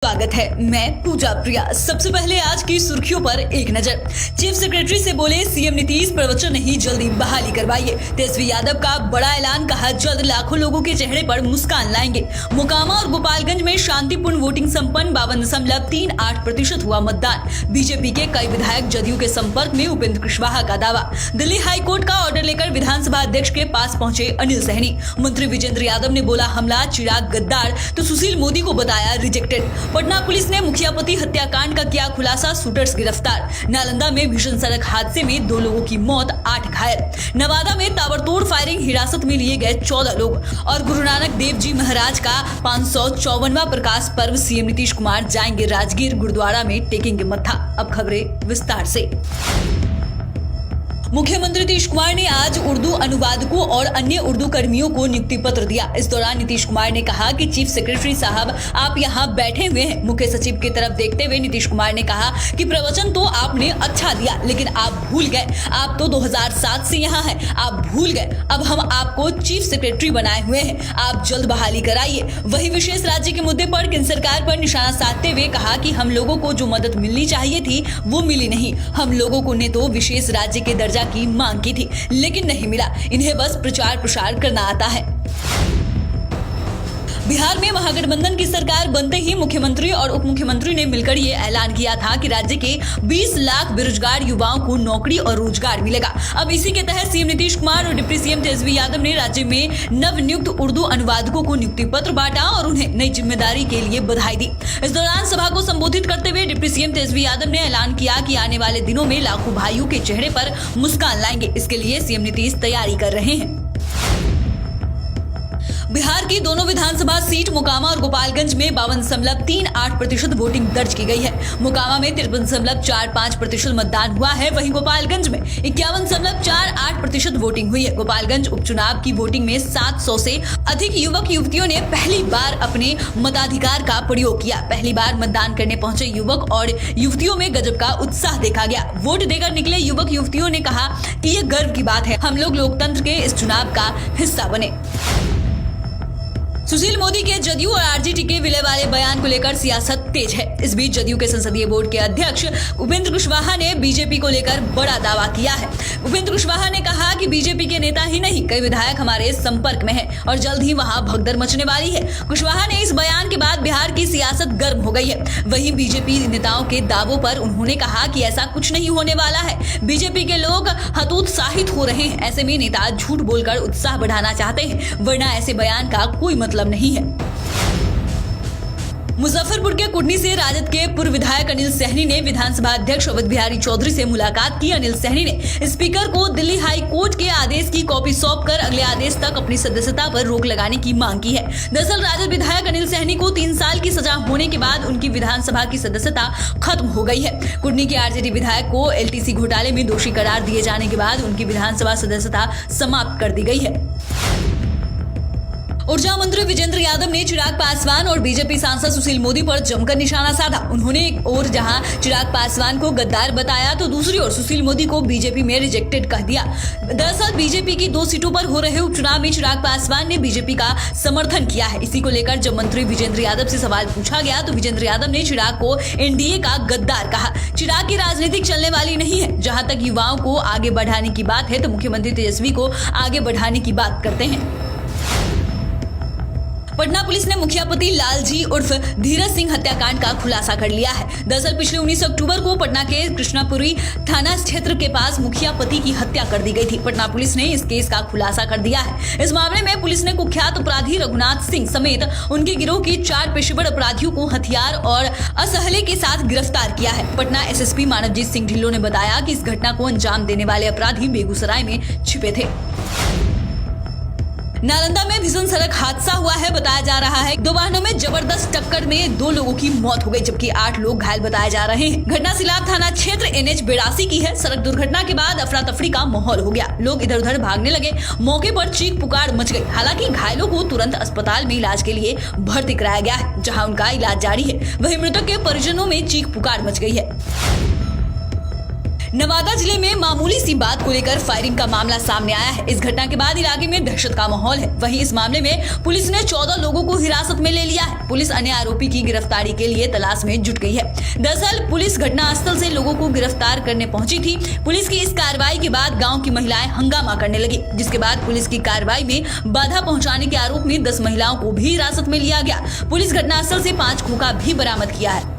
स्वागत है। मैं पूजा प्रिया। सबसे पहले आज की सुर्खियों पर एक नजर। चीफ सेक्रेटरी से बोले सीएम नीतीश, प्रवचन नहीं जल्दी बहाली करवाइए। तेजस्वी यादव का बड़ा ऐलान, कहा जल्द लाखों लोगों के चेहरे पर मुस्कान लाएंगे। मोकामा और गोपालगंज में शांतिपूर्ण वोटिंग संपन्न, 52.38% हुआ मतदान। बीजेपी के कई विधायक जदयू के संपर्क में, उपेंद्र कुशवाहा का दावा। दिल्ली हाईकोर्ट का ऑर्डर लेकर विधानसभा अध्यक्ष के पास पहुंचे अनिल सहनी। मंत्री विजेंद्र यादव ने बोला हमला चिराग गद्दार, तो सुशील मोदी को बताया रिजेक्टेड। पटना पुलिस ने मुखियापति हत्याकांड का किया खुलासा, शूटर्स गिरफ्तार। नालंदा में भीषण सड़क हादसे में 2 लोगों की मौत, 8 घायल। नवादा में ताबड़तोड़ फायरिंग, हिरासत में लिए गए 14 लोग। और गुरु नानक देव जी महाराज का 554वां प्रकाश पर्व, सीएम नीतीश कुमार जाएंगे राजगीर, गुरुद्वारा में टेकेंगे मत्था। अब खबरें विस्तार से। मुख्यमंत्री नीतीश कुमार ने आज उर्दू अनुवादकों और अन्य उर्दू कर्मियों को नियुक्ति पत्र दिया। इस दौरान नीतीश कुमार ने कहा कि चीफ सेक्रेटरी साहब, आप यहाँ बैठे हुए हैं। मुख्य सचिव की तरफ देखते हुए नीतीश कुमार ने कहा कि प्रवचन तो आपने अच्छा दिया, लेकिन आप भूल गए, आप तो 2007 से यहाँ हैं, आप भूल गए। अब हम आपको चीफ सेक्रेटरी बनाए हुए हैं, आप जल्द बहाली कराइए। वही विशेष राज्य के मुद्दे पर केंद्र सरकार पर निशाना साधते हुए कहा कि हम लोगों को जो मदद मिलनी चाहिए थी वो मिली नहीं। हम लोगों को ने तो विशेष राज्य के दर्जा की मांग की थी, लेकिन नहीं मिला। इन्हें बस प्रचार प्रसार करना आता है। बिहार में महागठबंधन की सरकार बनते ही मुख्यमंत्री और उप मुख्यमंत्री ने मिलकर ये ऐलान किया था कि राज्य के 20 लाख बेरोजगार युवाओं को नौकरी और रोजगार मिलेगा। अब इसी के तहत सीएम नीतीश कुमार और डिप्टी सीएम तेजस्वी यादव ने राज्य में नवनियुक्त उर्दू अनुवादकों को नियुक्ति पत्र बांटा और उन्हें नई जिम्मेदारी के लिए बधाई दी। इस दौरान सभा को संबोधित करते हुए डिप्टी सीएम तेजस्वी यादव ने ऐलान किया कि आने वाले दिनों में लाखों भाइयों के चेहरे पर मुस्कान लाएंगे। इसके लिए सीएम नीतीश तैयारी कर रहे हैं। बिहार की दोनों विधानसभा सीट मोकामा और गोपालगंज में 52.38% वोटिंग दर्ज की गई है। मोकामा में 53.45% मतदान हुआ है, वहीं गोपालगंज में 51.48% वोटिंग हुई है। गोपालगंज उपचुनाव की वोटिंग में 700 से अधिक युवक युवतियों ने पहली बार अपने मताधिकार का प्रयोग किया। पहली बार मतदान करने पहुंचे युवक और युवतियों में गजब का उत्साह देखा गया। वोट देकर निकले युवक युवतियों ने कहा कि ये गर्व की बात है, हम लोग लोकतंत्र के इस चुनाव का हिस्सा बने। सुशील मोदी के जदयू और आरजेडी के विलय वाले बयान को लेकर सियासत तेज है। इस बीच जदयू के संसदीय बोर्ड के अध्यक्ष उपेंद्र कुशवाहा ने बीजेपी को लेकर बड़ा दावा किया है। उपेंद्र कुशवाहा ने कहा कि बीजेपी के नेता ही नहीं, कई विधायक हमारे संपर्क में हैं और जल्द ही वहां भगदड़ मचने वाली है। कुशवाहा ने इस बयान के बाद बिहार की सियासत गर्म हो गई है। वहीं बीजेपी नेताओं के दावों पर उन्होंने कहा कि ऐसा कुछ नहीं होने वाला है, बीजेपी के लोग हतोत्साहित हो रहे हैं। ऐसे में नेता झूठ बोलकर उत्साह बढ़ाना चाहते हैं, वरना ऐसे बयान का कोई मतलब नहीं है। मुजफ्फरपुर के कुटनी से राजद के पूर्व विधायक अनिल सहनी ने विधानसभा अध्यक्ष अवध बिहारी चौधरी से मुलाकात की। अनिल सहनी ने स्पीकर को दिल्ली हाई कोर्ट के आदेश की कॉपी सौंपकर अगले आदेश तक अपनी सदस्यता पर रोक लगाने की मांग की है। दरअसल राजद विधायक अनिल सहनी को 3 साल की सजा होने के बाद उनकी विधानसभा की सदस्यता खत्म हो गई है। कुटनी के आरजेडी विधायक को एलटीसी घोटाले में दोषी करार दिए जाने के बाद उनकी विधानसभा सदस्यता समाप्त कर दी गई है। ऊर्जा मंत्री विजेंद्र यादव ने चिराग पासवान और बीजेपी सांसद सुशील मोदी पर जमकर निशाना साधा। उन्होंने एक ओर जहां चिराग पासवान को गद्दार बताया, तो दूसरी ओर सुशील मोदी को बीजेपी में रिजेक्टेड कह दिया। दरअसल बीजेपी की 2 सीटों पर हो रहे उपचुनाव में चिराग पासवान ने बीजेपी का समर्थन किया है। इसी को लेकर जब मंत्री विजेंद्र यादव से सवाल पूछा गया तो विजेंद्र यादव ने चिराग को एनडीए का गद्दार कहा। चिराग की राजनीति चलने वाली नहीं है। जहां तक युवाओं को आगे बढ़ाने की बात है तो मुख्यमंत्री तेजस्वी को आगे बढ़ाने की बात करते हैं। पटना पुलिस ने मुखियापति लालजी उर्फ धीरज सिंह हत्याकांड का खुलासा कर लिया है। दरअसल पिछले 19 अक्टूबर को पटना के कृष्णापुरी थाना क्षेत्र के पास मुखियापति की हत्या कर दी गई थी। पटना पुलिस ने इस केस का खुलासा कर दिया है। इस मामले में पुलिस ने कुख्यात अपराधी रघुनाथ सिंह समेत उनके गिरोह की 4 पेशेवर अपराधियों को हथियार और असहले के साथ गिरफ्तार किया है। पटना एसएसपी मानवजीत सिंह ढिल्लों ने बताया कि इस घटना को अंजाम देने वाले अपराधी बेगूसराय में छिपे थे। नालंदा में भीषण सड़क हादसा हुआ है। बताया जा रहा है 2 वाहनों में जबरदस्त टक्कर में 2 लोगों की मौत हो गई, जबकि 8 लोग घायल बताए जा रहे हैं। घटना सिलाब थाना क्षेत्र NH 82 की है। सड़क दुर्घटना के बाद अफरा तफरी का माहौल हो गया, लोग इधर उधर भागने लगे। मौके पर चीख पुकार मच गई। हालांकि घायलों को तुरंत अस्पताल में इलाज के लिए भर्ती कराया गया है, जहाँ उनका इलाज जारी है। वहीं मृतक के परिजनों में चीख पुकार मच गई है। नवादा जिले में मामूली सी बात को लेकर फायरिंग का मामला सामने आया है। इस घटना के बाद इलाके में दहशत का माहौल है। वहीं इस मामले में पुलिस ने 14 लोगों को हिरासत में ले लिया है। पुलिस अन्य आरोपी की गिरफ्तारी के लिए तलाश में जुट गई है। दरअसल पुलिस घटनास्थल से लोगों को गिरफ्तार करने पहुंची थी। पुलिस की इस कार्रवाई के बाद गाँव की महिलाएं हंगामा करने लगी, जिसके बाद पुलिस की कार्रवाई में बाधा पहुँचाने के आरोप में 10 महिलाओं को भी हिरासत में लिया गया। पुलिस घटनास्थल से 5 खोखा भी बरामद किया है।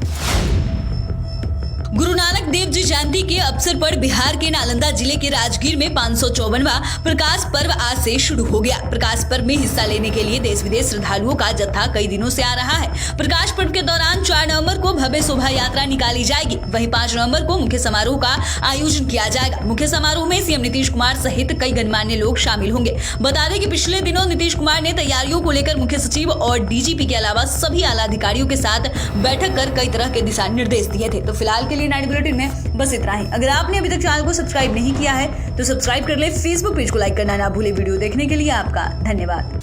गुरु नानक देव जी जयंती के अवसर पर बिहार के नालंदा जिले के राजगीर में 554वां प्रकाश पर्व आज से शुरू हो गया। प्रकाश पर्व में हिस्सा लेने के लिए देश विदेश श्रद्धालुओं का जत्था कई दिनों से आ रहा है। प्रकाश पर्व के दौरान 4 नवंबर को भव्य शोभा यात्रा निकाली जाएगी। वहीं 5 नवंबर को मुख्य समारोह का आयोजन किया जाएगा। मुख्य समारोह में सीएम नीतीश कुमार सहित कई गणमान्य लोग शामिल होंगे। बता दें कि पिछले दिनों नीतीश कुमार ने तैयारियों को लेकर मुख्य सचिव और डीजीपी के अलावा सभी आला अधिकारियों के साथ बैठक कर कई तरह के दिशा निर्देश दिए थे। तो फिलहाल के लिए नाइट बुलेटिन में बस इतना ही। अगर आपने अभी तक चैनल को सब्सक्राइब नहीं किया है तो सब्सक्राइब कर ले। फेसबुक पेज को लाइक करना ना भूले। वीडियो देखने के लिए आपका धन्यवाद।